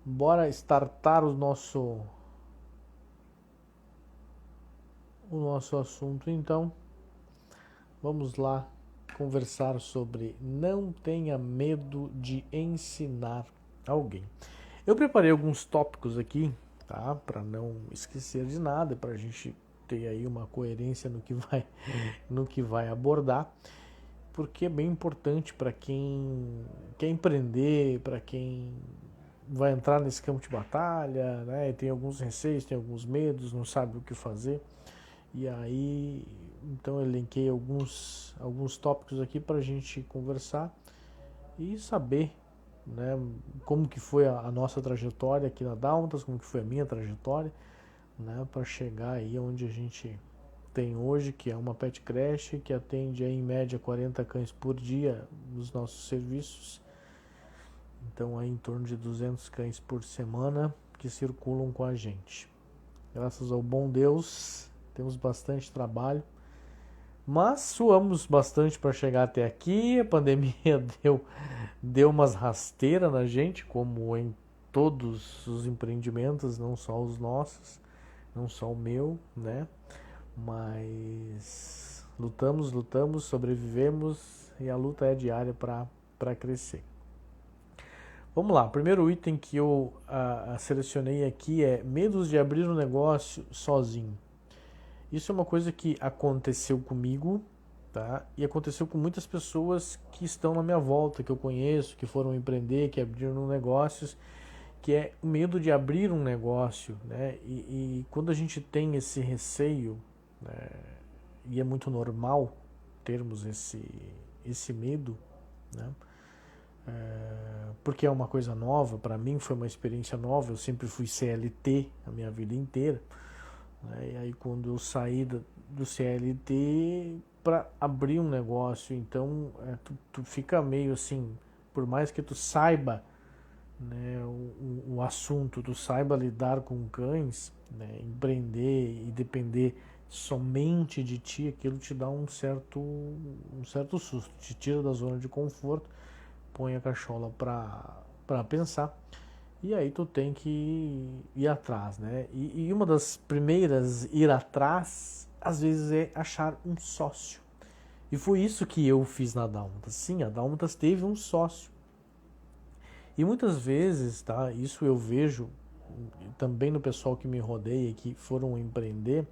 bora startar o nosso assunto então. Vamos lá conversar sobre não tenha medo de ensinar alguém. Eu preparei alguns tópicos aqui, tá? Para não esquecer de nada, para a gente ter aí uma coerência no que vai abordar, porque é bem importante para quem quer empreender, para quem vai entrar nesse campo de batalha, né? Tem alguns receios, tem alguns medos, não sabe o que fazer. E aí, então eu linkei alguns tópicos aqui para a gente conversar e saber, né, como que foi a nossa trajetória aqui na Dálmatas, como que foi a minha trajetória, né, para chegar aí onde a gente tem hoje, que é uma pet creche que atende aí, em média 40 cães por dia nos nossos serviços. Então aí em torno de 200 cães por semana que circulam com a gente. Graças ao bom Deus, temos bastante trabalho, mas suamos bastante para chegar até aqui. A pandemia deu umas rasteiras na gente, como em todos os empreendimentos, não só os nossos, não só o meu, né? Mas lutamos, sobrevivemos e a luta é diária para crescer. Vamos lá, o primeiro item que eu selecionei aqui é medos de abrir um negócio sozinho. Isso é uma coisa que aconteceu comigo, tá? E aconteceu com muitas pessoas que estão na minha volta, que eu conheço, que foram empreender, que abriram negócios, que é o medo de abrir um negócio, né? E quando a gente tem esse receio, né, e é muito normal termos esse medo, né? Porque é uma coisa nova, para mim foi uma experiência nova, eu sempre fui CLT a minha vida inteira, né? E aí quando eu saí do CLT para abrir um negócio, então tu fica meio assim, por mais que tu saiba, né, o assunto, tu saiba lidar com cães, né, empreender e depender somente de ti, aquilo te dá um certo susto, te tira da zona de conforto, põe a cachola para pensar, e aí tu tem que ir atrás, né? E uma das primeiras ir atrás, às vezes, é achar um sócio. E foi isso que eu fiz na Dálmatas. Sim, a Dálmatas teve um sócio. E muitas vezes, tá? Isso eu vejo também no pessoal que me rodeia, que foram empreender,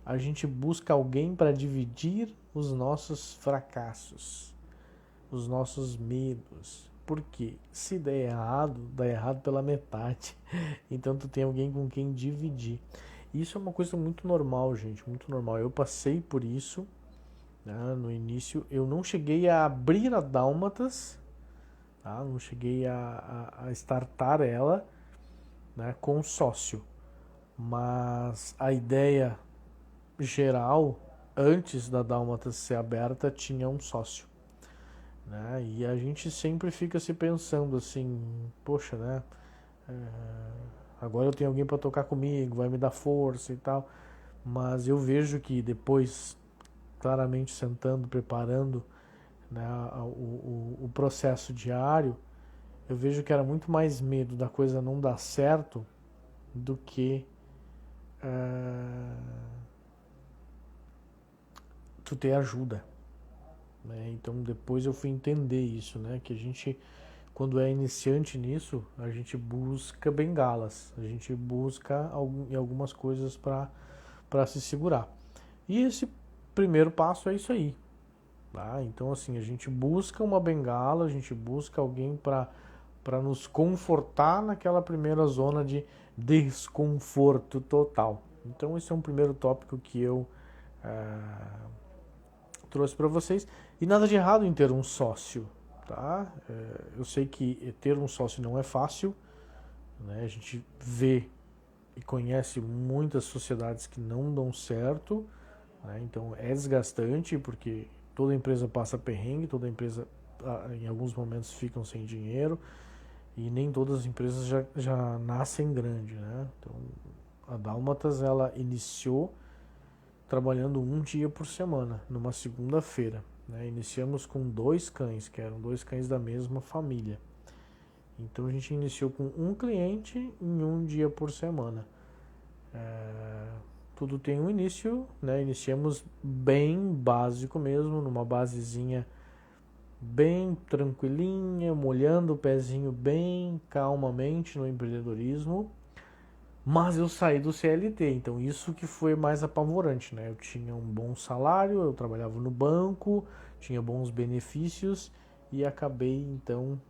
a gente busca alguém para dividir os nossos fracassos, os nossos medos. Porque se der errado, dá errado pela metade. Então tu tem alguém com quem dividir. Isso é uma coisa muito normal, gente, muito normal. Eu passei por isso, né, no início. Eu não cheguei a abrir a Dálmatas, tá? Não cheguei a startar ela, né, com sócio. Mas a ideia geral, antes da Dálmatas ser aberta, tinha um sócio, né? E a gente sempre fica se pensando assim, poxa, né? Agora eu tenho alguém para tocar comigo, vai me dar força e tal. Mas eu vejo que depois, claramente sentando, preparando, né, o processo diário, eu vejo que era muito mais medo da coisa não dar certo do que tu ter ajuda, né? Então depois eu fui entender isso, né? Que a gente, quando é iniciante nisso, a gente busca bengalas, a gente busca algumas coisas para se segurar. E esse primeiro passo é isso aí, tá? Então assim, a gente busca uma bengala, a gente busca alguém para nos confortar naquela primeira zona de desconforto total. Então esse é um primeiro tópico que eu trouxe para vocês. E nada de errado em ter um sócio, tá? Eu sei que ter um sócio não é fácil, né? A gente vê e conhece muitas sociedades que não dão certo, né? Então é desgastante porque toda empresa passa perrengue, toda empresa em alguns momentos ficam sem dinheiro e nem todas as empresas já nascem grande, né? Então a Dálmatas ela iniciou trabalhando um dia por semana, numa segunda-feira, né? Iniciamos com 2 cães, que eram 2 cães da mesma família. Então a gente iniciou com um cliente em um dia por semana. Tudo tem um início, né? Iniciamos bem básico mesmo, numa basezinha bem tranquilinha, molhando o pezinho bem calmamente no empreendedorismo. Mas eu saí do CLT, então isso que foi mais apavorante, né? Eu tinha um bom salário, eu trabalhava no banco, tinha bons benefícios e acabei então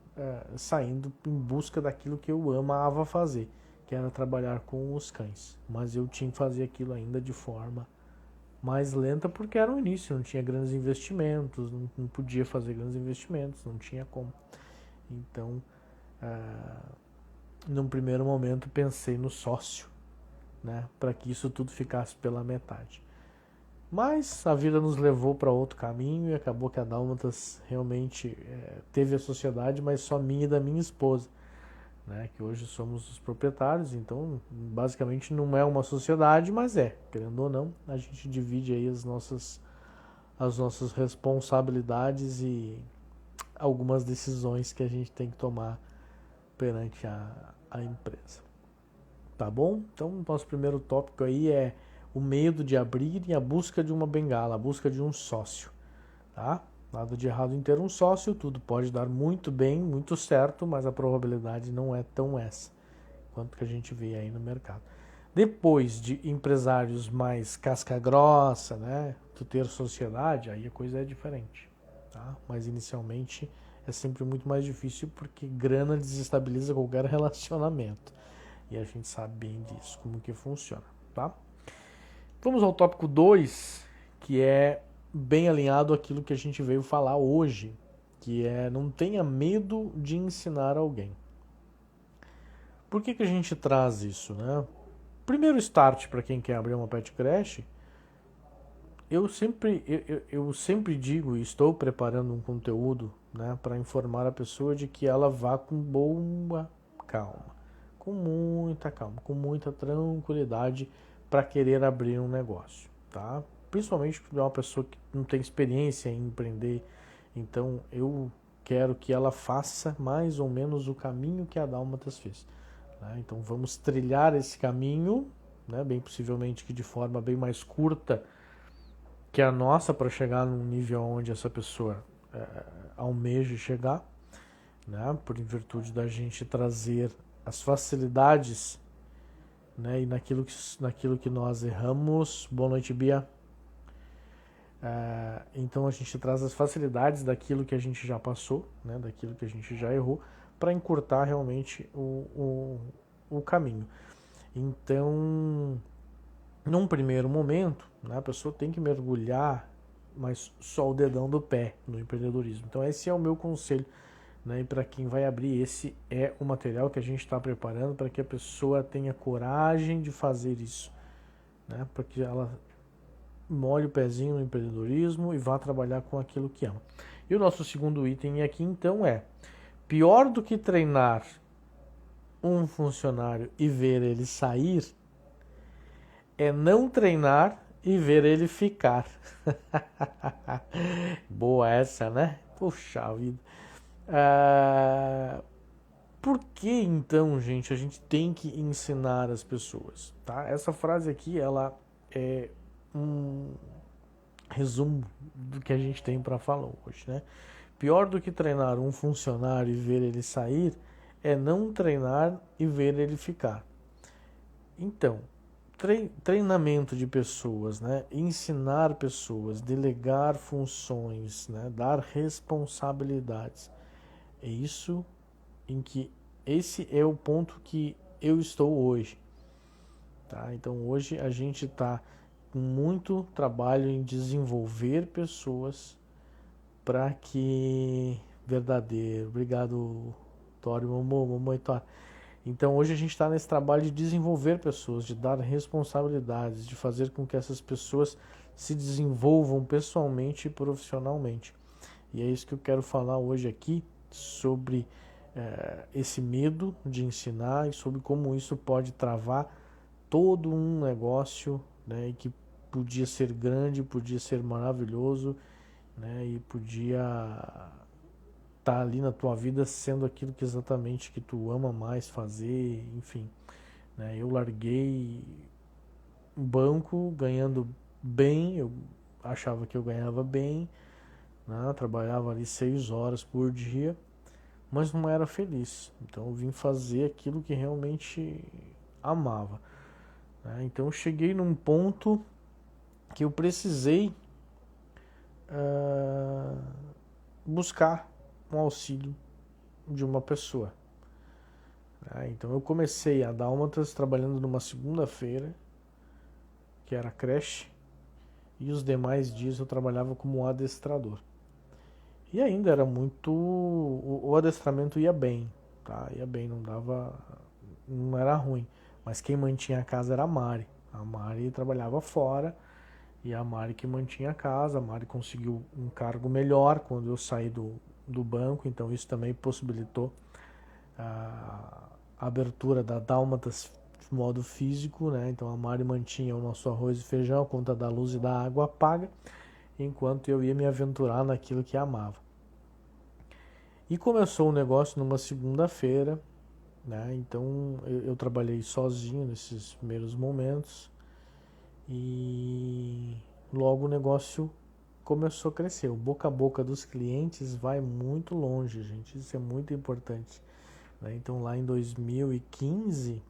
saindo em busca daquilo que eu amava fazer, que era trabalhar com os cães. Mas eu tinha que fazer aquilo ainda de forma mais lenta porque era o início, não tinha grandes investimentos, não podia fazer grandes investimentos, não tinha como. Então, num primeiro momento pensei no sócio, né, para que isso tudo ficasse pela metade. Mas a vida nos levou para outro caminho e acabou que a Dálmatas realmente teve a sociedade, mas só minha e da minha esposa, né, que hoje somos os proprietários. Então basicamente não é uma sociedade, mas querendo ou não, a gente divide aí as nossas responsabilidades e algumas decisões que a gente tem que tomar perante a empresa. Tá bom? Então, o nosso primeiro tópico aí é o medo de abrir e a busca de uma bengala, a busca de um sócio, tá? Nada de errado em ter um sócio, tudo pode dar muito bem, muito certo, mas a probabilidade não é tão essa quanto que a gente vê aí no mercado. Depois de empresários mais casca grossa, né, tu ter sociedade, aí a coisa é diferente, tá? Mas inicialmente é sempre muito mais difícil porque grana desestabiliza qualquer relacionamento. E a gente sabe bem disso, como que funciona, tá? Vamos ao tópico 2, que é bem alinhado àquilo que a gente veio falar hoje, que é não tenha medo de ensinar alguém. Por que a gente traz isso, né? Primeiro start para quem quer abrir uma pet creche, eu sempre digo e estou preparando um conteúdo, né, para informar a pessoa de que ela vá com boa calma, com muita calma, com muita tranquilidade para querer abrir um negócio, tá? Principalmente porque é uma pessoa que não tem experiência em empreender, então eu quero que ela faça mais ou menos o caminho que a Dálmatas fez, né? Então vamos trilhar esse caminho, né, bem possivelmente que de forma bem mais curta que a nossa para chegar num nível onde essa pessoa almeja chegar, né, por virtude da gente trazer as facilidades, né, e naquilo que nós erramos. Boa noite, Bia. Então a gente traz as facilidades daquilo que a gente já passou, né, daquilo que a gente já errou, para encurtar realmente o caminho. Então, num primeiro momento, né, a pessoa tem que mergulhar, mas só o dedão do pé no empreendedorismo. Então esse é o meu conselho, né, e para quem vai abrir, esse é o material que a gente está preparando para que a pessoa tenha coragem de fazer isso, né, para que ela molhe o pezinho no empreendedorismo e vá trabalhar com aquilo que ama. E o nosso segundo item aqui então é: pior do que treinar um funcionário e ver ele sair é não treinar e ver ele ficar. Boa essa, né? Puxa vida. Por que então, gente, a gente tem que ensinar as pessoas, tá? Essa frase aqui, ela é um resumo do que a gente tem para falar hoje, né? Pior do que treinar um funcionário e ver ele sair é não treinar e ver ele ficar. Então, treinamento de pessoas, né? Ensinar pessoas, delegar funções, né? Dar responsabilidades. É isso em que esse é o ponto que eu estou hoje, tá? Então hoje a gente está com muito trabalho em desenvolver pessoas para que verdadeiro. Obrigado, Tório, mamãe Tório. Então hoje a gente está nesse trabalho de desenvolver pessoas, de dar responsabilidades, de fazer com que essas pessoas se desenvolvam pessoalmente e profissionalmente. E é isso que eu quero falar hoje aqui, sobre esse medo de ensinar e sobre como isso pode travar todo um negócio, né, e que podia ser grande, podia ser maravilhoso, né, e podia tá ali na tua vida sendo aquilo que exatamente que tu ama mais fazer, enfim, né? Eu larguei o banco ganhando bem, eu achava que eu ganhava bem, né? Trabalhava ali 6 horas por dia, mas não era feliz. Então eu vim fazer aquilo que realmente amava, né? Então eu cheguei num ponto que eu precisei buscar um auxílio de uma pessoa, né? Então eu comecei a dálmatas trabalhando numa segunda-feira, que era creche, e os demais dias eu trabalhava como adestrador. E ainda era muito. O adestramento ia bem, tá? Ia bem, não dava. Não era ruim. Mas quem mantinha a casa era a Mari. A Mari trabalhava fora e a Mari que mantinha a casa. A Mari conseguiu um cargo melhor quando eu saí do banco, então isso também possibilitou a abertura da Dálmatas de modo físico, né? Então a Mari mantinha o nosso arroz e feijão, a conta da luz e da água paga, enquanto eu ia me aventurar naquilo que amava. E começou o negócio numa segunda-feira, né? Então eu trabalhei sozinho nesses primeiros momentos e logo o negócio começou a crescer. O boca a boca dos clientes vai muito longe, gente. Isso é muito importante, né? Então lá em 2015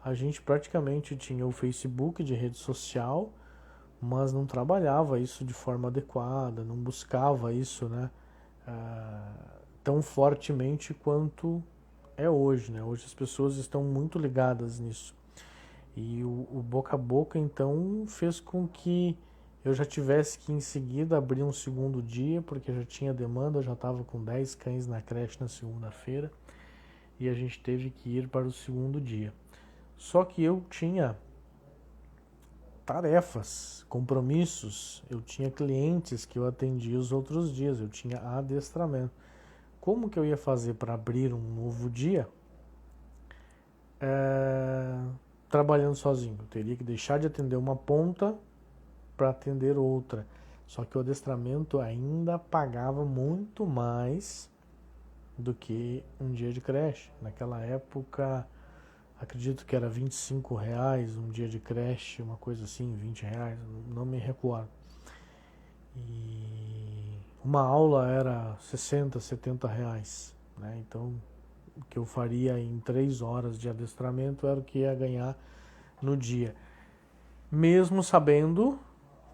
a gente praticamente tinha o Facebook de rede social, mas não trabalhava isso de forma adequada, não buscava isso, né, tão fortemente quanto é hoje, né? Hoje as pessoas estão muito ligadas nisso. E o boca a boca, então, fez com que eu já tivesse que em seguida abrir um segundo dia, porque já tinha demanda, eu já estava com 10 cães na creche na segunda-feira, e a gente teve que ir para o segundo dia. Só que eu tinha tarefas, compromissos, eu tinha clientes que eu atendia os outros dias, eu tinha adestramento. Como que eu ia fazer para abrir um novo dia trabalhando sozinho? Eu teria que deixar de atender uma ponta para atender outra. Só que o adestramento ainda pagava muito mais do que um dia de creche. Naquela época, acredito que era R$ 25 um dia de creche, uma coisa assim, R$ 20, não me recordo. E uma aula era R$ 60, R$ 70, né? Então, o que eu faria em 3 horas de adestramento era o que ia ganhar no dia. Mesmo sabendo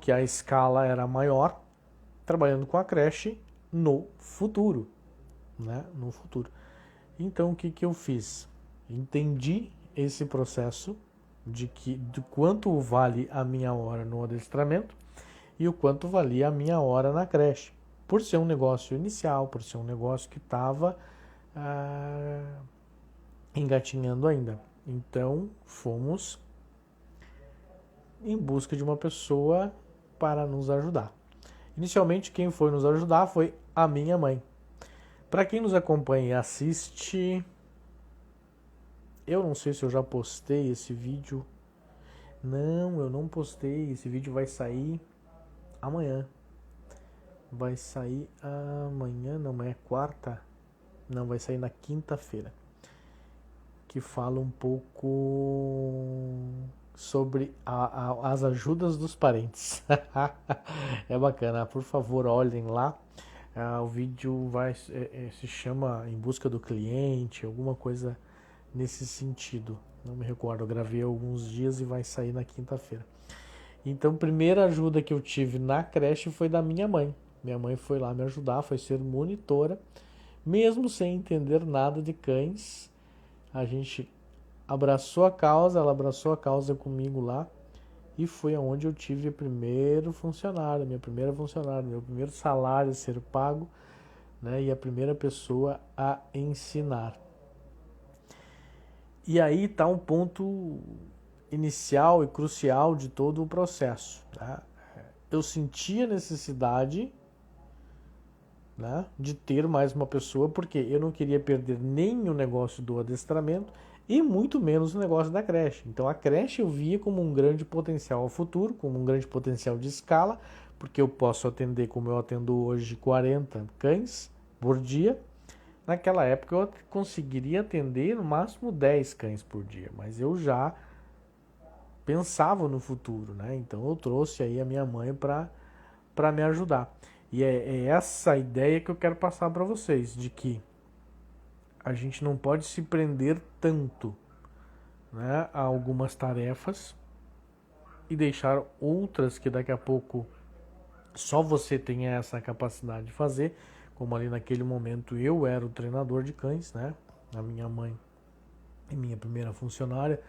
que a escala era maior, trabalhando com a creche no futuro, né? No futuro. Então, o que eu fiz? Entendi esse processo de quanto vale a minha hora no adestramento e o quanto valia a minha hora na creche. Por ser um negócio inicial, por ser um negócio que estava engatinhando ainda. Então, fomos em busca de uma pessoa para nos ajudar. Inicialmente, quem foi nos ajudar foi a minha mãe. Para quem nos acompanha e assiste, eu não sei se eu já postei esse vídeo. Não, eu não postei. Esse vídeo vai sair amanhã. Vai sair amanhã, não, amanhã é quarta. Não, vai sair na quinta-feira. Que fala um pouco sobre as ajudas dos parentes. É bacana, por favor, olhem lá. O vídeo se chama Em Busca do Cliente, alguma coisa nesse sentido. Não me recordo, eu gravei alguns dias e vai sair na quinta-feira. Então, a primeira ajuda que eu tive na creche foi da minha mãe. Minha mãe foi lá me ajudar, foi ser monitora, mesmo sem entender nada de cães. A gente abraçou a causa, ela abraçou a causa comigo lá e foi aonde eu tive o primeiro funcionário, minha primeira funcionária, meu primeiro salário a ser pago, né, e a primeira pessoa a ensinar. E aí está um ponto inicial e crucial de todo o processo, tá? Eu senti a necessidade, né, de ter mais uma pessoa, porque eu não queria perder nem o negócio do adestramento e muito menos o negócio da creche. Então a creche eu via como um grande potencial ao futuro, como um grande potencial de escala, porque eu posso atender, como eu atendo hoje, 40 cães, por dia. Naquela época eu conseguiria atender no máximo 10 cães por dia, mas eu já pensava no futuro, né? Então eu trouxe aí a minha mãe para me ajudar. E é essa ideia que eu quero passar para vocês, de que a gente não pode se prender tanto, né, a algumas tarefas e deixar outras que daqui a pouco só você tem essa capacidade de fazer, como ali naquele momento eu era o treinador de cães, né? A minha mãe e minha primeira funcionária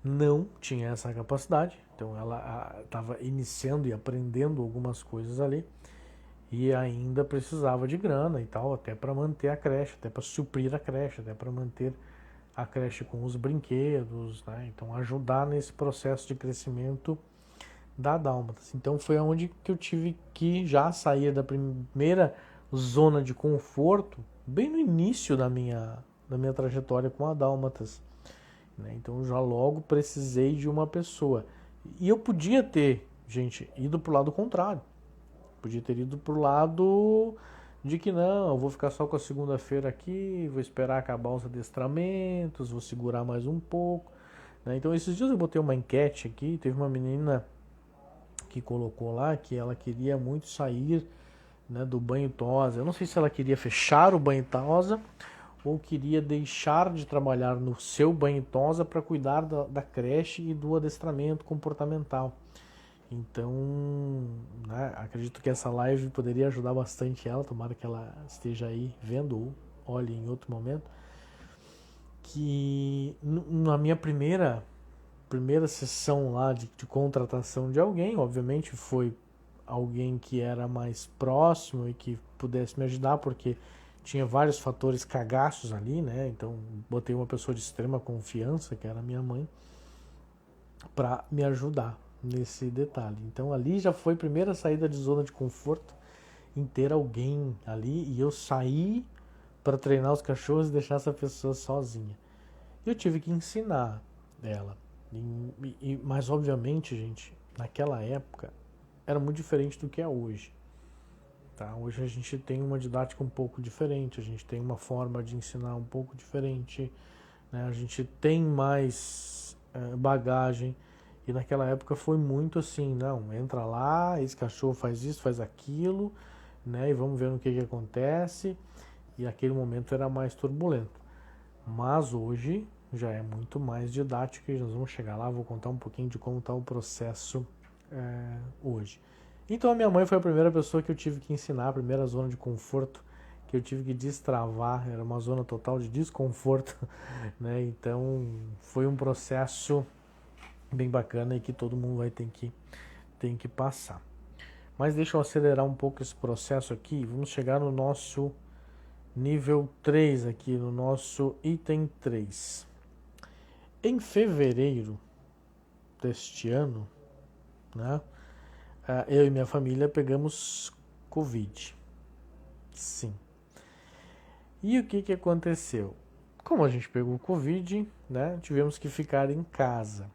não tinha essa capacidade, então ela estava iniciando e aprendendo algumas coisas ali e ainda precisava de grana e tal, até para manter a creche, até para suprir a creche, até para manter a creche com os brinquedos, né? Então ajudar nesse processo de crescimento da Dálmatas. Então foi onde que eu tive que já sair da primeira zona de conforto, bem no início da minha trajetória com a Dálmatas, né? Então eu já logo precisei de uma pessoa. E eu podia ter, gente, ido pro lado contrário. Podia ter ido pro lado de que não, eu vou ficar só com a segunda-feira aqui, vou esperar acabar os adestramentos, vou segurar mais um pouco, né? Então esses dias eu botei uma enquete aqui, teve uma menina que colocou lá que ela queria muito sair, né, do banho tosa. Eu não sei se ela queria fechar o banho tosa ou queria deixar de trabalhar no seu banho tosa para cuidar da creche e do adestramento comportamental. Então, né, acredito que essa live poderia ajudar bastante ela, tomara que ela esteja aí vendo ou olhe em outro momento. Que na minha primeira sessão lá de contratação de alguém, obviamente foi alguém que era mais próximo e que pudesse me ajudar, porque tinha vários fatores cagaços ali, né? Então botei uma pessoa de extrema confiança, que era minha mãe, para me ajudar nesse detalhe. Então ali já foi a primeira saída de zona de conforto, em ter alguém ali, e eu saí para treinar os cachorros e deixar essa pessoa sozinha. Eu tive que ensinar ela. Mas obviamente, gente, naquela época era muito diferente do que é hoje. Tá? Hoje a gente tem uma didática um pouco diferente, a gente tem uma forma de ensinar um pouco diferente, né? A gente tem mais bagagem. E naquela época foi muito assim, não, entra lá, esse cachorro faz isso, faz aquilo, né? E vamos ver no que acontece. E aquele momento era mais turbulento. Mas hoje já é muito mais didático e nós vamos chegar lá, vou contar um pouquinho de como está o processo hoje. Então a minha mãe foi a primeira pessoa que eu tive que ensinar, a primeira zona de conforto que eu tive que destravar, era uma zona total de desconforto, né? Então foi um processo bem bacana e que todo mundo vai ter que passar. Mas deixa eu acelerar um pouco esse processo aqui, vamos chegar no nosso nível 3 aqui, no nosso item 3. Em fevereiro deste ano, né, eu e minha família pegamos Covid. Sim. E o que aconteceu? Como a gente pegou Covid, né, tivemos que ficar em casa.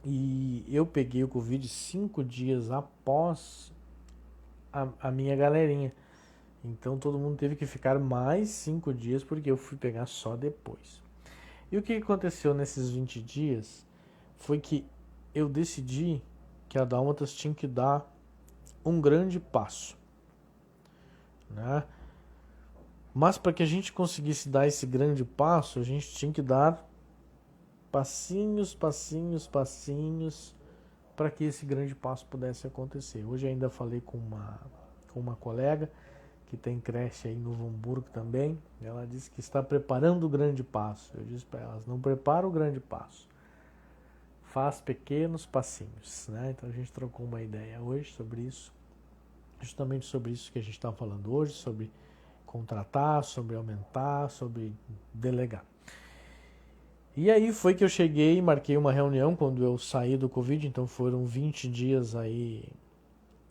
E eu peguei o Covid 5 dias após a minha galerinha. Então todo mundo teve que ficar mais 5 dias porque eu fui pegar só depois. E o que aconteceu nesses 20 dias foi que eu decidi que a Dálmatas tinha que dar um grande passo, né? Mas para que a gente conseguisse dar esse grande passo, a gente tinha que dar passinhos, passinhos, passinhos para que esse grande passo pudesse acontecer. Hoje ainda falei com uma colega que tem creche aí em Novo Hamburgo também. Ela disse que está preparando o grande passo. Eu disse para elas, não prepara o grande passo, faz pequenos passinhos, né? Então a gente trocou uma ideia hoje sobre isso, justamente sobre isso que a gente está falando hoje, sobre contratar, sobre aumentar, sobre delegar. E aí foi que eu cheguei e marquei uma reunião quando eu saí do Covid, então foram 20 dias aí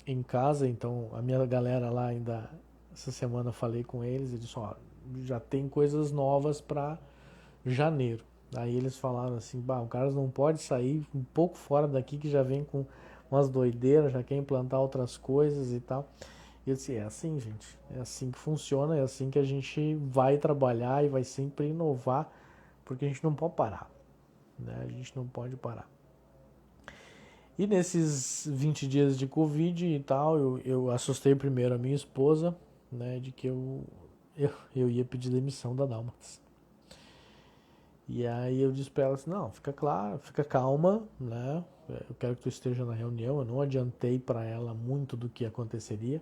em casa, então a minha galera lá ainda, essa semana falei com eles e disse, ó, já tem coisas novas para janeiro. Aí eles falaram assim, bah, o Carlos não pode sair um pouco fora daqui que já vem com umas doideiras, já quer implantar outras coisas e tal. E eu disse, é assim, gente, é assim que funciona, é assim que a gente vai trabalhar e vai sempre inovar, porque a gente não pode parar, né? A gente não pode parar. E nesses 20 dias de Covid e tal, eu assustei primeiro a minha esposa, né, de que eu ia pedir demissão da Dálmatas. E aí eu disse pra ela assim, não, fica claro, fica calma, né, eu quero que tu esteja na reunião, eu não adiantei para ela muito do que aconteceria.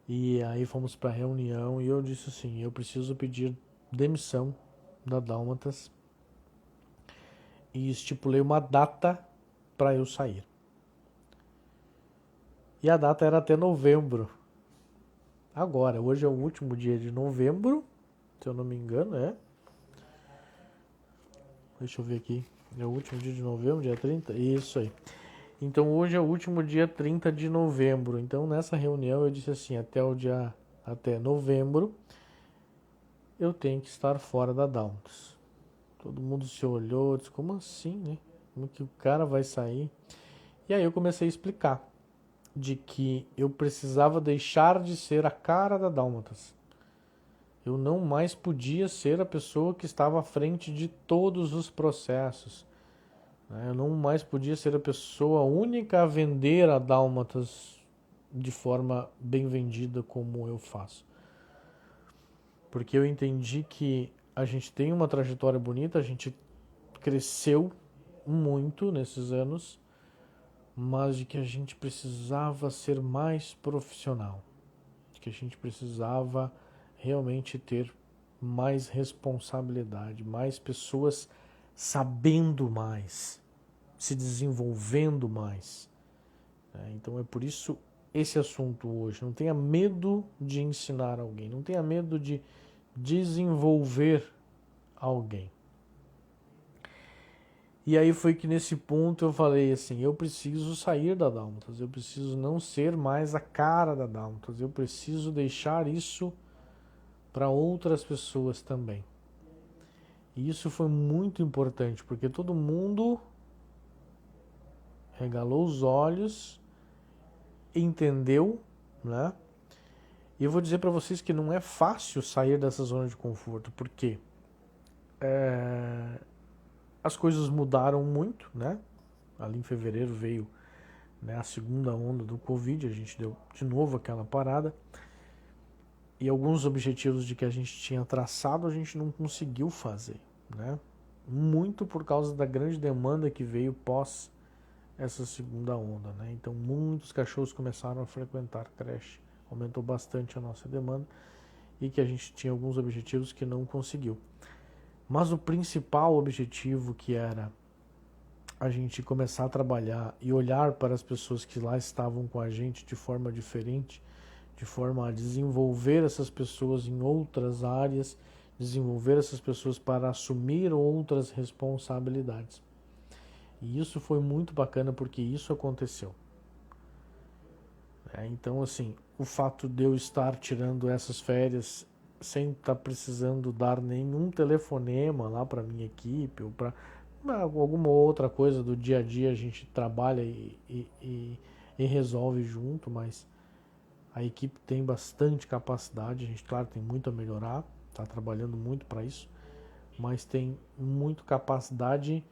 E aí fomos pra reunião e eu disse assim, eu preciso pedir demissão da Dálmatas e estipulei uma data para eu sair. E a data era até novembro. Agora, hoje é o último dia de novembro, se eu não me engano, é. Deixa eu ver aqui. É o último dia de novembro, dia 30? Isso aí. Então hoje é o último dia 30 de novembro. Então nessa reunião eu disse assim, até novembro eu tenho que estar fora da Downs. Todo mundo se olhou, disse, como assim, né? Como que o cara vai sair? E aí eu comecei a explicar de que eu precisava deixar de ser a cara da Dálmatas. Eu não mais podia ser a pessoa que estava à frente de todos os processos. Eu não mais podia ser a pessoa única a vender a Dálmatas de forma bem vendida como eu faço. Porque eu entendi que a gente tem uma trajetória bonita, a gente cresceu muito nesses anos, mas de que a gente precisava ser mais profissional, de que a gente precisava realmente ter mais responsabilidade, mais pessoas sabendo mais, se desenvolvendo mais. Então é por isso esse assunto hoje. Não tenha medo de ensinar alguém, não tenha medo de desenvolver alguém. E aí foi que nesse ponto eu falei assim, eu preciso sair da Dálmatas, eu preciso não ser mais a cara da Dálmatas, eu preciso deixar isso para outras pessoas também. E isso foi muito importante, porque todo mundo regalou os olhos, entendeu, né? E eu vou dizer para vocês que não é fácil sair dessa zona de conforto, porque as coisas mudaram muito, né? Ali em fevereiro veio, né, a segunda onda do Covid, a gente deu de novo aquela parada. E alguns objetivos de que a gente tinha traçado, a gente não conseguiu fazer, né? Muito por causa da grande demanda que veio pós essa segunda onda, né? Então muitos cachorros começaram a frequentar creche, aumentou bastante a nossa demanda e que a gente tinha alguns objetivos que não conseguiu. Mas o principal objetivo, que era a gente começar a trabalhar e olhar para as pessoas que lá estavam com a gente de forma diferente, de forma a desenvolver essas pessoas em outras áreas, desenvolver essas pessoas para assumir outras responsabilidades. E isso foi muito bacana porque isso aconteceu. Então, assim, o fato de eu estar tirando essas férias sem estar precisando dar nenhum telefonema lá para minha equipe ou para alguma outra coisa do dia a dia, a gente trabalha e resolve junto, mas a equipe tem bastante capacidade, a gente, claro, tem muito a melhorar, está trabalhando muito para isso, mas tem muita capacidade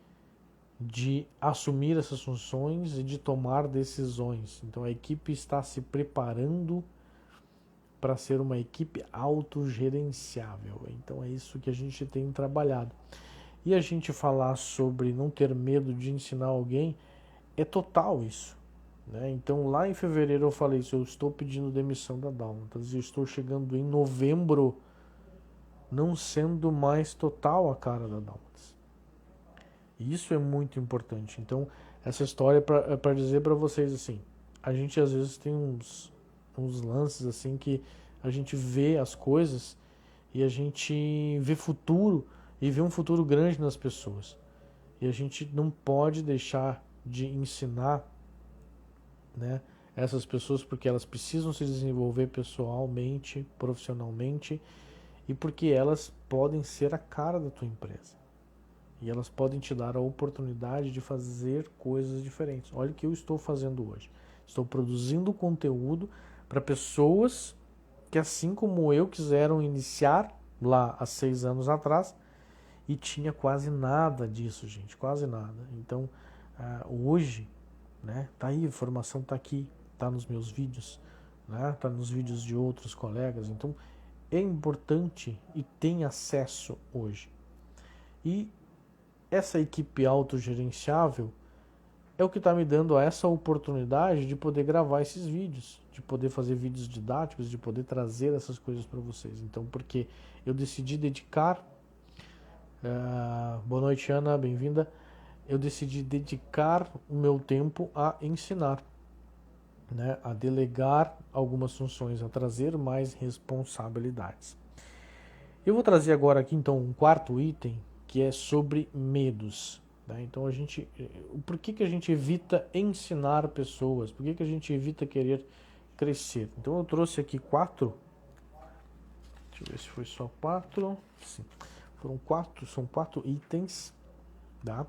de assumir essas funções e de tomar decisões. Então a equipe está se preparando para ser uma equipe autogerenciável. Então é isso que a gente tem trabalhado. E a gente falar sobre não ter medo de ensinar alguém é total isso. Então lá em fevereiro eu falei isso, eu estou pedindo demissão da Dálmatas e eu estou chegando em novembro não sendo mais total a cara da Dálmatas. E isso é muito importante. Então essa história é para dizer para vocês assim, a gente às vezes tem uns lances assim que a gente vê as coisas e a gente vê futuro e vê um futuro grande nas pessoas. E a gente não pode deixar de ensinar, né, essas pessoas, porque elas precisam se desenvolver pessoalmente, profissionalmente, e porque elas podem ser a cara da tua empresa. E elas podem te dar a oportunidade de fazer coisas diferentes. Olha o que eu estou fazendo hoje. Estou produzindo conteúdo para pessoas que, assim como eu, quiseram iniciar lá há 6 anos atrás e tinha quase nada disso, gente, quase nada. Então, hoje, né, tá aí, a informação tá aqui, tá nos meus vídeos, né, tá nos vídeos de outros colegas. Então, é importante e tem acesso hoje. E essa equipe autogerenciável é o que está me dando essa oportunidade de poder gravar esses vídeos, de poder fazer vídeos didáticos, de poder trazer essas coisas para vocês. Então, porque eu decidi dedicar... boa noite, Ana, bem-vinda. Eu decidi dedicar o meu tempo a ensinar, né, a delegar algumas funções, a trazer mais responsabilidades. Eu vou trazer agora aqui, então, um quarto item, que é sobre medos. Então, por que a gente evita ensinar pessoas? Por que a gente evita querer crescer? Então, eu trouxe aqui 4. Deixa eu ver se foi só 4. Sim. São 4 itens, tá?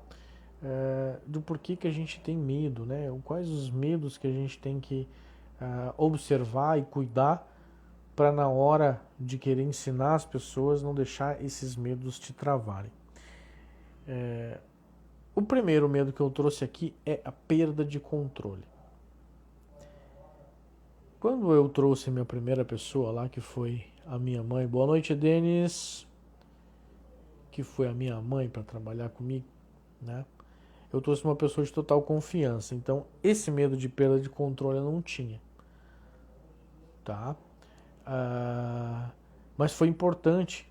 Do porquê que a gente tem medo, né? Quais os medos que a gente tem que observar e cuidar para, na hora de querer ensinar as pessoas, não deixar esses medos te travarem. O primeiro medo que eu trouxe aqui é a perda de controle. Quando eu trouxe a minha primeira pessoa lá, que foi a minha mãe, boa noite, Denis, que foi a minha mãe para trabalhar comigo, né? Eu trouxe uma pessoa de total confiança, então esse medo de perda de controle eu não tinha, tá? Mas foi importante,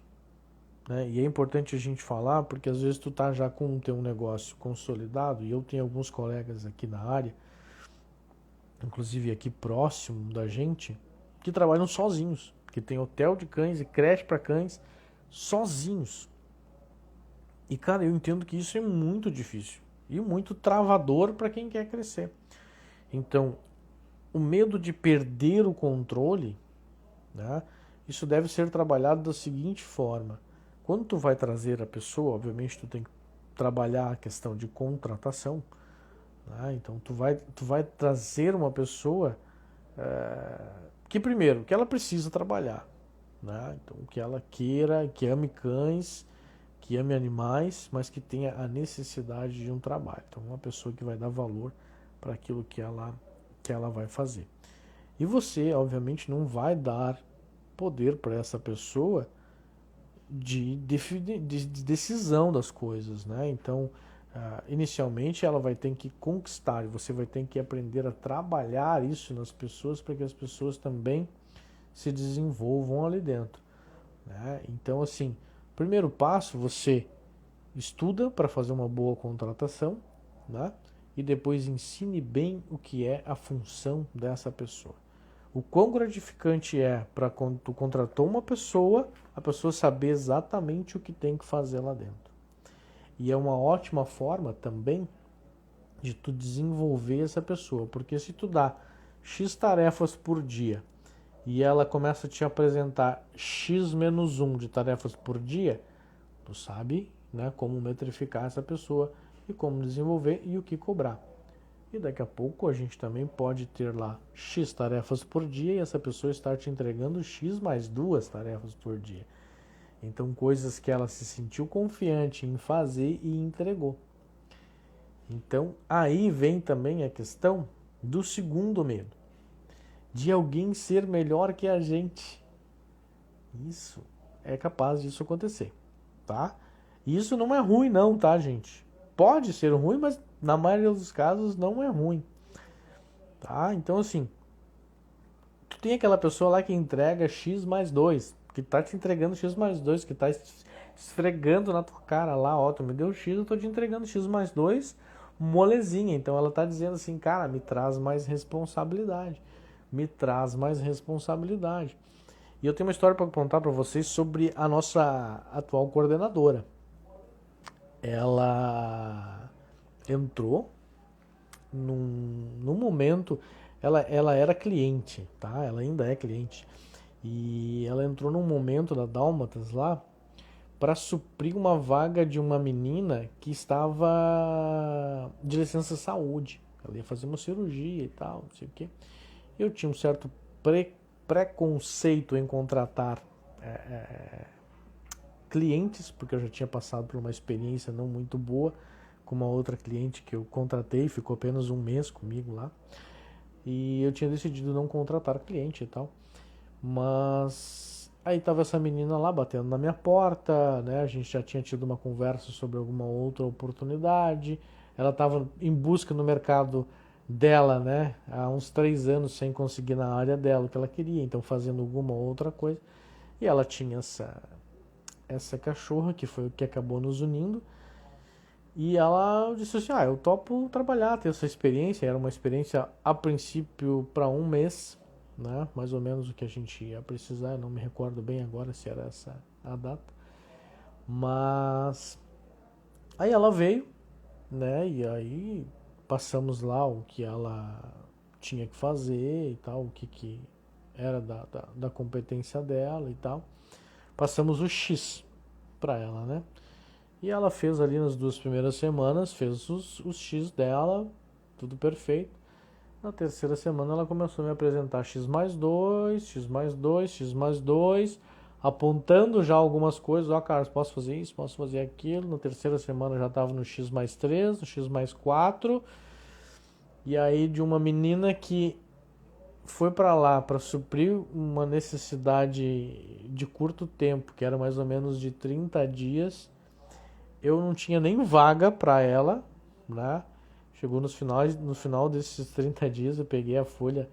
né? E é importante a gente falar, porque às vezes tu tá já com o teu negócio consolidado, e eu tenho alguns colegas aqui na área, inclusive aqui próximo da gente, que trabalham sozinhos, que tem hotel de cães e creche para cães sozinhos. E, cara, eu entendo que isso é muito difícil e muito travador para quem quer crescer. Então, o medo de perder o controle, né, isso deve ser trabalhado da seguinte forma. Quando tu vai trazer a pessoa, obviamente tu tem que trabalhar a questão de contratação, né? Então tu vai trazer uma pessoa que, primeiro, que ela precisa trabalhar, né? Então que ela queira, que ame cães, que ame animais, mas que tenha a necessidade de um trabalho. Então uma pessoa que vai dar valor para aquilo que ela vai fazer. E você, obviamente, não vai dar poder para essa pessoa de decisão das coisas, né? Então, inicialmente ela vai ter que conquistar, e você vai ter que aprender a trabalhar isso nas pessoas para que as pessoas também se desenvolvam ali dentro, né? Então, assim, primeiro passo, você estuda para fazer uma boa contratação, né? E depois ensine bem o que é a função dessa pessoa. O quão gratificante é para quando tu contratou uma pessoa, a pessoa saber exatamente o que tem que fazer lá dentro. E é uma ótima forma também de tu desenvolver essa pessoa, porque se tu dá X tarefas por dia e ela começa a te apresentar X menos 1 de tarefas por dia, tu sabe, né, como metrificar essa pessoa e como desenvolver e o que cobrar. E daqui a pouco a gente também pode ter lá X tarefas por dia e essa pessoa estar te entregando X mais 2 tarefas por dia. Então, coisas que ela se sentiu confiante em fazer e entregou. Então, aí vem também a questão do segundo medo. De alguém ser melhor que a gente. Isso é capaz disso acontecer, tá? E isso não é ruim não, tá, gente? Pode ser ruim, mas na maioria dos casos não é ruim, tá? Então, assim, tu tem aquela pessoa lá que entrega X mais 2, que tá te entregando X mais 2, que tá esfregando na tua cara lá, ó, tu me deu X, eu tô te entregando X mais 2, molezinha. Então ela tá dizendo assim, cara, me traz mais responsabilidade, me traz mais responsabilidade. E eu tenho uma história para contar para vocês sobre a nossa atual coordenadora. Ela entrou num momento, ela era cliente, tá? Ela ainda é cliente. E ela entrou num momento da Dálmatas lá para suprir uma vaga de uma menina que estava de licença saúde. Ela ia fazer uma cirurgia e tal, não sei o quê. Eu tinha um certo preconceito em contratar clientes, porque eu já tinha passado por uma experiência não muito boa com uma outra cliente que eu contratei, ficou apenas um mês comigo lá, e eu tinha decidido não contratar cliente e tal, mas aí tava essa menina lá batendo na minha porta, né? A gente já tinha tido uma conversa sobre alguma outra oportunidade, ela estava em busca no mercado dela, né? Há uns 3 anos sem conseguir na área dela o que ela queria, então fazendo alguma outra coisa, e ela tinha essa cachorra, que foi o que acabou nos unindo, e ela disse assim, eu topo trabalhar, ter essa experiência. Era uma experiência a princípio para um mês, né? Mais ou menos o que a gente ia precisar, eu não me recordo bem agora se era essa a data, mas aí ela veio, né? E aí passamos lá o que ela tinha que fazer e tal, o que era da competência dela e tal. Passamos o X para ela, né? E ela fez ali nas 2 primeiras semanas, fez os X dela, tudo perfeito. Na terceira semana ela começou a me apresentar X mais 2, X mais 2, X mais 2, apontando já algumas coisas. Carlos, posso fazer isso, posso fazer aquilo. Na terceira semana já estava no X mais 3, no X mais 4. E aí de uma menina que foi para lá para suprir uma necessidade de curto tempo, que era mais ou menos de 30 dias, eu não tinha nem vaga para ela, né? Chegou no final desses 30 dias, eu peguei a folha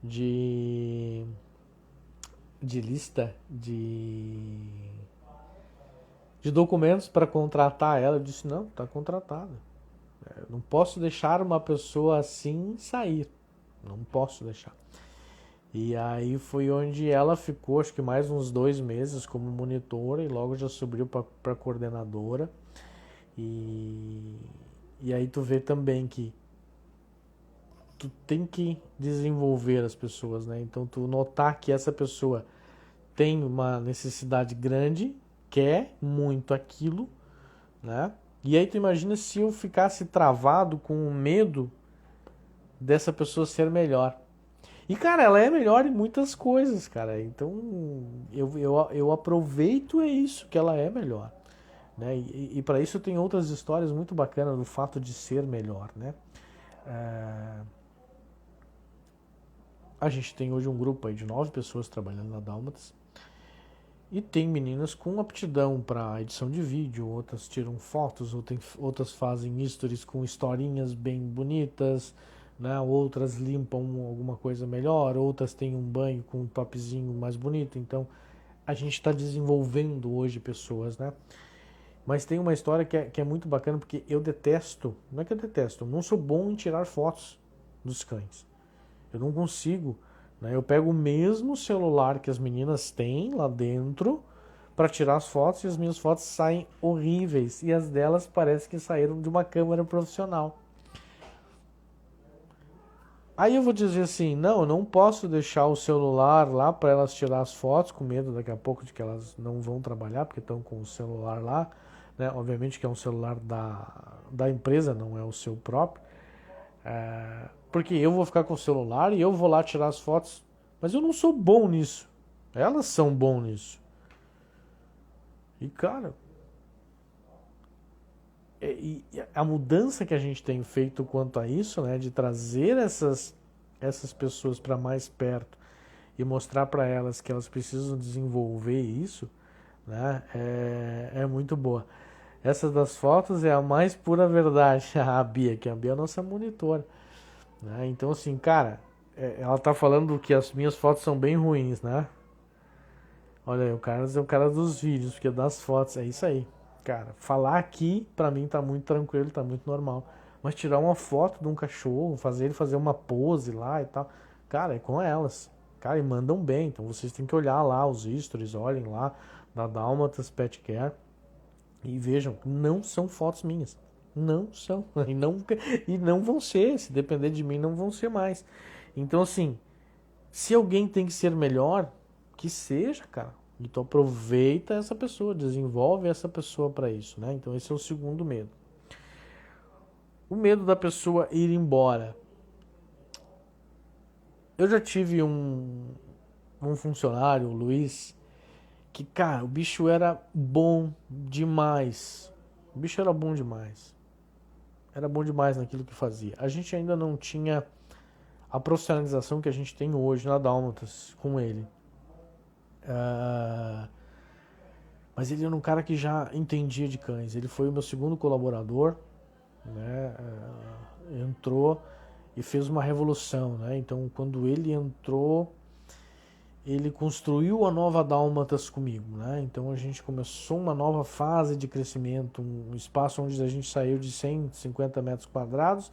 de lista de documentos para contratar ela. Eu disse, não, está contratada. Eu não posso deixar uma pessoa assim sair. Não posso deixar. E aí foi onde ela ficou, acho que mais uns 2 meses como monitora, e logo já subiu para coordenadora. E aí tu vê também que tu tem que desenvolver as pessoas, né? Então tu notar que essa pessoa tem uma necessidade grande, quer muito aquilo, né? E aí tu imagina se eu ficasse travado com o medo dessa pessoa ser melhor. E, cara, ela é melhor em muitas coisas, cara. Então, eu aproveito isso, que ela é melhor. Né? E para isso tem outras histórias muito bacanas do fato de ser melhor, né? A gente tem hoje um grupo aí de 9 pessoas trabalhando na Dálmatas, e tem meninas com aptidão para edição de vídeo, outras tiram fotos, outras fazem stories com historinhas bem bonitas, né? Outras limpam alguma coisa melhor, outras têm um banho com um topzinho mais bonito. Então a gente está desenvolvendo hoje pessoas, né? Mas tem uma história que é muito bacana, porque eu detesto, não é que eu detesto, eu não sou bom em tirar fotos dos cães. Eu não consigo, né? Eu pego o mesmo celular que as meninas têm lá dentro para tirar as fotos, e as minhas fotos saem horríveis, e as delas parece que saíram de uma câmera profissional. Aí eu vou dizer assim, não, eu não posso deixar o celular lá para elas tirar as fotos, com medo daqui a pouco de que elas não vão trabalhar, porque estão com o celular lá, né? Obviamente que é um celular da empresa, não é o seu próprio. Porque eu vou ficar com o celular e eu vou lá tirar as fotos, mas eu não sou bom nisso. Elas são bom nisso. E, cara, e a mudança que a gente tem feito quanto a isso, né, de trazer essas pessoas para mais perto e mostrar para elas que elas precisam desenvolver isso, né, é muito boa. Essa das fotos é a mais pura verdade. A Bia, que a Bia é a nossa monitora, né? Então, assim, cara, ela tá falando que as minhas fotos são bem ruins, né? Olha aí, o cara é o cara dos vídeos, porque das fotos é isso aí. Cara, falar aqui pra mim tá muito tranquilo, tá muito normal. Mas tirar uma foto de um cachorro, fazer ele fazer uma pose lá e tal, cara, é com elas. Cara, e mandam bem. Então vocês têm que olhar lá os stories, olhem lá da Dálmatas Pet Care e vejam, não são fotos minhas. Não são. E não vão ser. Se depender de mim, não vão ser mais. Então, assim, se alguém tem que ser melhor, que seja, cara. Então aproveita essa pessoa, desenvolve essa pessoa para isso, né? Então esse é o segundo medo. O medo da pessoa ir embora. Eu já tive um funcionário, o Luiz, que, cara, o bicho era bom demais. O bicho era bom demais. Era bom demais naquilo que fazia. A gente ainda não tinha a profissionalização que a gente tem hoje na Dálmatas com ele. Mas ele era um cara que já entendia de cães. Ele foi o meu segundo colaborador, né? Entrou e fez uma revolução, né? Então, quando ele entrou, ele construiu a nova Dálmatas comigo, né? Então, a gente começou uma nova fase de crescimento, um espaço onde a gente saiu de 150 metros quadrados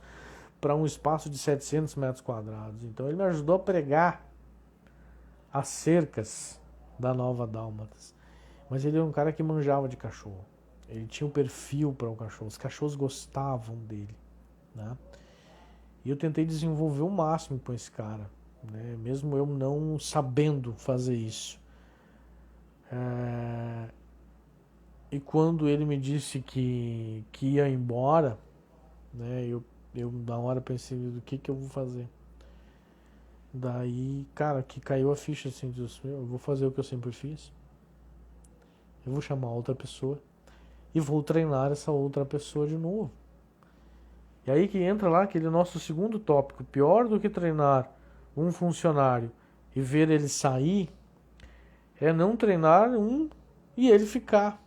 para um espaço de 700 metros quadrados. Então, ele me ajudou a pregar as cercas da nova Dálmatas. Mas ele era um cara que manjava de cachorro. Ele tinha um perfil para o cachorro. Os cachorros gostavam dele, né? E eu tentei desenvolver o máximo com esse cara, né? Mesmo eu não sabendo fazer isso. E quando ele me disse que ia embora, né? Eu na hora pensei, do que eu vou fazer? Daí, cara, que caiu a ficha assim, eu vou fazer o que eu sempre fiz. Eu vou chamar outra pessoa e vou treinar essa outra pessoa de novo. E aí que entra lá aquele nosso segundo tópico. Pior do que treinar um funcionário e ver ele sair é não treinar um e ele ficar.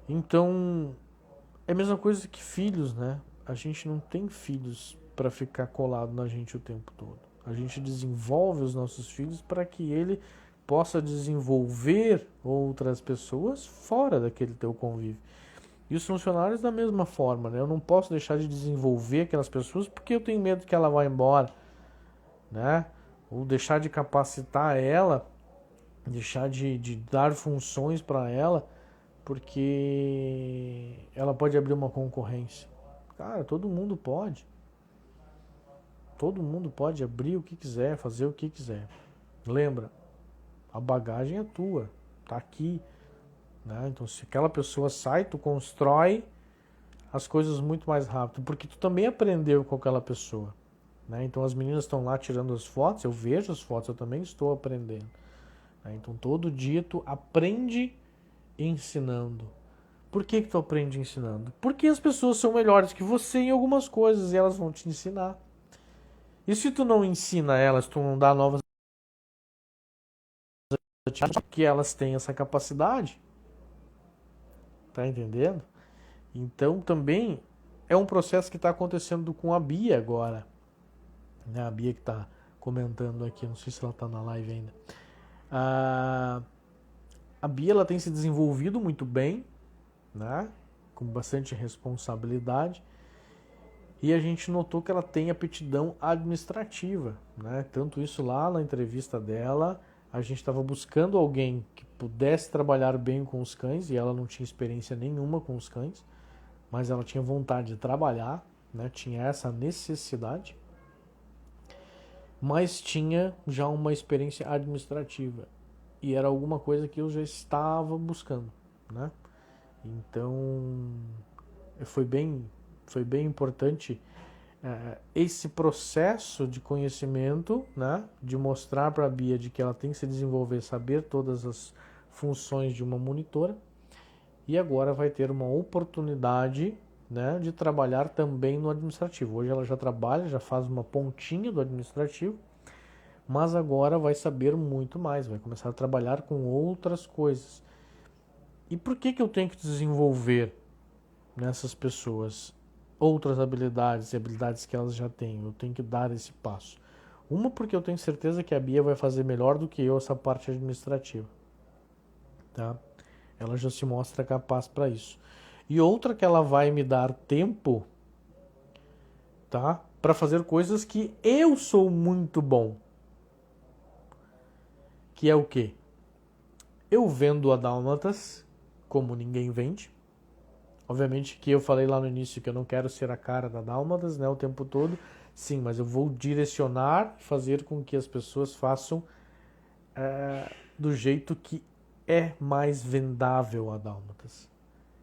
Então, é a mesma coisa que filhos, né? A gente não tem filhos para ficar colado na gente o tempo todo. A gente desenvolve os nossos filhos para que ele possa desenvolver outras pessoas fora daquele teu convívio. E os funcionários da mesma forma, né? Eu não posso deixar de desenvolver aquelas pessoas porque eu tenho medo que ela vá embora, né? Ou deixar de capacitar ela, deixar de dar funções para ela, porque ela pode abrir uma concorrência. Cara, todo mundo pode. Todo mundo pode abrir o que quiser, fazer o que quiser. Lembra, a bagagem é tua, tá aqui, né? Então, se aquela pessoa sai, tu constrói as coisas muito mais rápido, porque tu também aprendeu com aquela pessoa, né? Então, as meninas estão lá tirando as fotos, eu vejo as fotos, eu também estou aprendendo, né? Então, todo dia tu aprende ensinando. Por que tu aprende ensinando? Porque as pessoas são melhores que você em algumas coisas e elas vão te ensinar. E se tu não ensina elas, tu não dá novas atividades, que elas têm essa capacidade, tá entendendo? Então também é um processo que está acontecendo com a Bia agora, né? A Bia que está comentando aqui, não sei se ela está na live ainda. A Bia ela tem se desenvolvido muito bem, né? Com bastante responsabilidade. E a gente notou que ela tem aptidão administrativa, né? Tanto isso lá na entrevista dela, a gente estava buscando alguém que pudesse trabalhar bem com os cães, e ela não tinha experiência nenhuma com os cães, mas ela tinha vontade de trabalhar, né? Tinha essa necessidade, mas tinha já uma experiência administrativa, e era alguma coisa que eu já estava buscando, né? Então, foi bem importante esse processo de conhecimento, né, de mostrar para a Bia de que ela tem que se desenvolver, saber todas as funções de uma monitora, e agora vai ter uma oportunidade, né, de trabalhar também no administrativo. Hoje ela já trabalha, já faz uma pontinha do administrativo, mas agora vai saber muito mais, vai começar a trabalhar com outras coisas. E por que eu tenho que desenvolver nessas pessoas outras habilidades e habilidades que elas já têm? Eu tenho que dar esse passo. Uma, porque eu tenho certeza que a Bia vai fazer melhor do que eu essa parte administrativa, tá? Ela já se mostra capaz para isso. E outra, que ela vai me dar tempo, tá? Para fazer coisas que eu sou muito bom. Que é o quê? Eu vendo a Dálmatas como ninguém vende. Obviamente que eu falei lá no início que eu não quero ser a cara da Dálmatas, né, o tempo todo. Sim, mas eu vou direcionar, fazer com que as pessoas façam do jeito que é mais vendável a Dálmatas.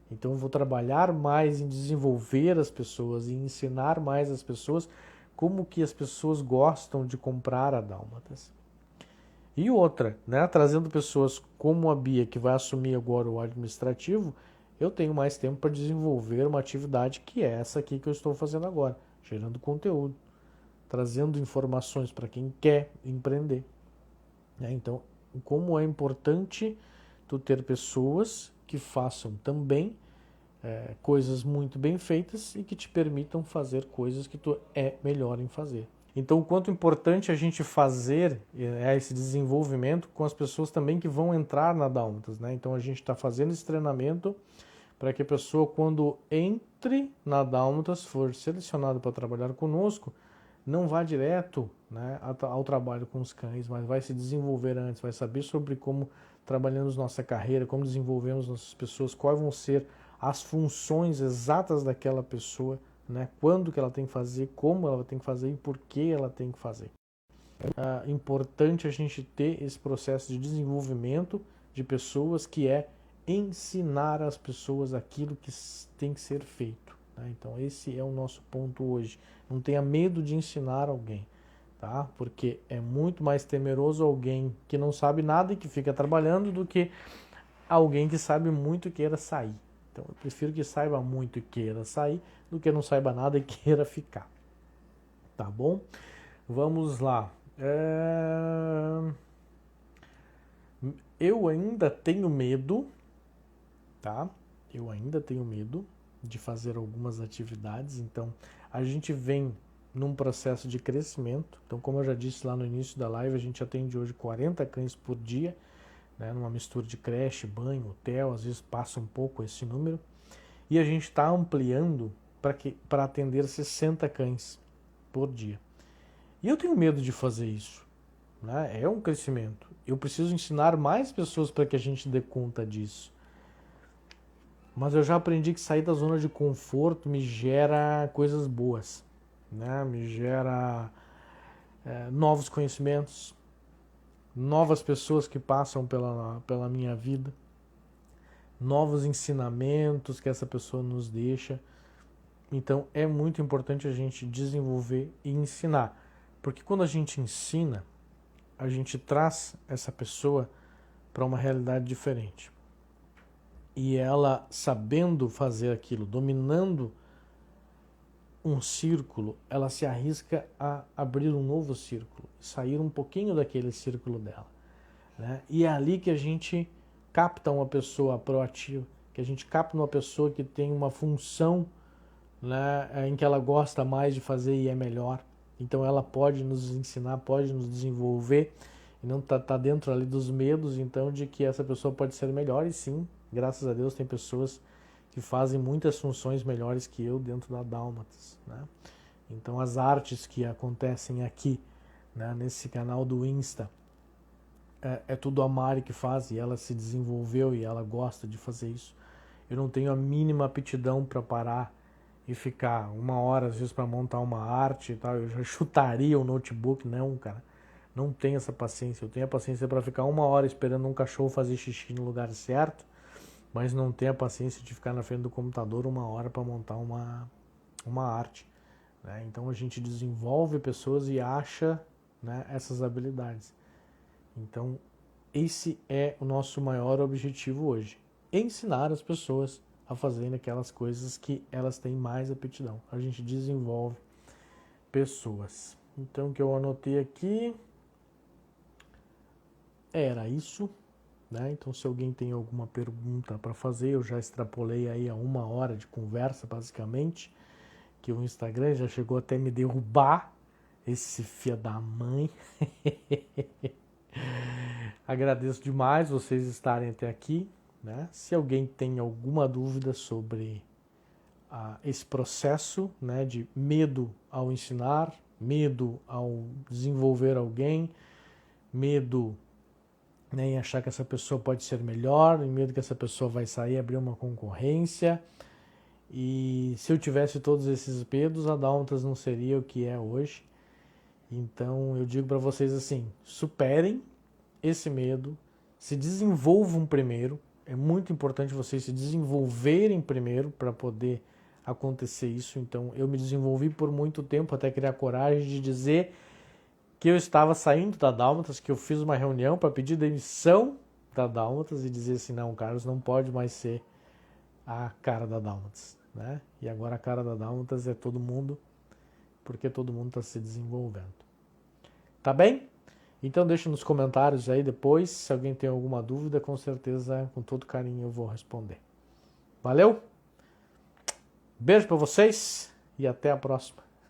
Então eu vou trabalhar mais em desenvolver as pessoas e ensinar mais as pessoas como que as pessoas gostam de comprar a Dálmatas. E outra, né, trazendo pessoas como a Bia, que vai assumir agora o administrativo, eu tenho mais tempo para desenvolver uma atividade que é essa aqui que eu estou fazendo agora, gerando conteúdo, trazendo informações para quem quer empreender. Então, como é importante tu ter pessoas que façam também coisas muito bem feitas e que te permitam fazer coisas que tu é melhor em fazer. Então, o quanto importante a gente fazer esse desenvolvimento com as pessoas também que vão entrar na Dálmatas, né? Então, a gente está fazendo esse treinamento para que a pessoa, quando entre na Dálmatas, for selecionada para trabalhar conosco, não vá direto, né, ao trabalho com os cães, mas vai se desenvolver antes, vai saber sobre como trabalhamos nossa carreira, como desenvolvemos nossas pessoas, quais vão ser as funções exatas daquela pessoa, né, quando que ela tem que fazer, como ela tem que fazer e por que ela tem que fazer. É importante a gente ter esse processo de desenvolvimento de pessoas, que é ensinar as pessoas aquilo que tem que ser feito. Então esse é o nosso ponto hoje. Não tenha medo de ensinar alguém, tá? Porque é muito mais temeroso alguém que não sabe nada e que fica trabalhando do que alguém que sabe muito e queira sair. Então eu prefiro que saiba muito e queira sair do que não saiba nada e queira ficar. Tá bom? Vamos lá. Eu ainda tenho medo, tá? Eu ainda tenho medo de fazer algumas atividades, então a gente vem num processo de crescimento. Então, como eu já disse lá no início da live, a gente atende hoje 40 cães por dia, né, numa mistura de creche, banho, hotel, às vezes passa um pouco esse número, e a gente está ampliando para atender 60 cães por dia. E eu tenho medo de fazer isso, né? É um crescimento. Eu preciso ensinar mais pessoas para que a gente dê conta disso. Mas eu já aprendi que sair da zona de conforto me gera coisas boas, né? Me gera novos conhecimentos, novas pessoas que passam pela minha vida, novos ensinamentos que essa pessoa nos deixa. Então é muito importante a gente desenvolver e ensinar, porque quando a gente ensina, a gente traz essa pessoa para uma realidade diferente. E ela, sabendo fazer aquilo, dominando um círculo, ela se arrisca a abrir um novo círculo, sair um pouquinho daquele círculo dela, né? E é ali que a gente capta uma pessoa proativa, que a gente capta uma pessoa que tem uma função, né, em que ela gosta mais de fazer e é melhor. Então ela pode nos ensinar, pode nos desenvolver, e não tá dentro ali dos medos, então, de que essa pessoa pode ser melhor. E sim, graças a Deus tem pessoas que fazem muitas funções melhores que eu dentro da Dálmatas, né? Então as artes que acontecem aqui, né, nesse canal do Insta, é tudo a Mari que faz, e ela se desenvolveu e ela gosta de fazer isso. Eu não tenho a mínima aptidão para parar e ficar uma hora, às vezes, para montar uma arte e tal. Eu já chutaria o notebook. Não, cara. Não tenho essa paciência. Eu tenho a paciência para ficar uma hora esperando um cachorro fazer xixi no lugar certo, mas não tenho a paciência de ficar na frente do computador uma hora para montar uma arte, né? Então a gente desenvolve pessoas e acha, né, essas habilidades. Então esse é o nosso maior objetivo hoje: ensinar as pessoas a fazerem aquelas coisas que elas têm mais aptidão. A gente desenvolve pessoas. Então o que eu anotei aqui era isso, né? Então se alguém tem alguma pergunta para fazer, eu já extrapolei aí a 1 hora de conversa, basicamente, que o Instagram já chegou até me derrubar, esse filho da mãe. Agradeço demais vocês estarem até aqui, né? Se alguém tem alguma dúvida sobre esse processo, né, de medo ao ensinar, medo ao desenvolver alguém, medo, né, em achar que essa pessoa pode ser melhor, medo que essa pessoa vai sair e abrir uma concorrência. E se eu tivesse todos esses medos, a Dálmatas não seria o que é hoje. Então eu digo para vocês assim: superem esse medo, se desenvolvam primeiro. É muito importante vocês se desenvolverem primeiro para poder acontecer isso. Então eu me desenvolvi por muito tempo até criar coragem de dizer que eu estava saindo da Dálmatas, que eu fiz uma reunião para pedir demissão da Dálmatas e dizer assim, não, o Carlos não pode mais ser a cara da Dálmatas, né? E agora a cara da Dálmatas é todo mundo, porque todo mundo está se desenvolvendo. Tá bem? Então deixa nos comentários aí depois, se alguém tem alguma dúvida, com certeza, com todo carinho eu vou responder. Valeu? Beijo para vocês e até a próxima.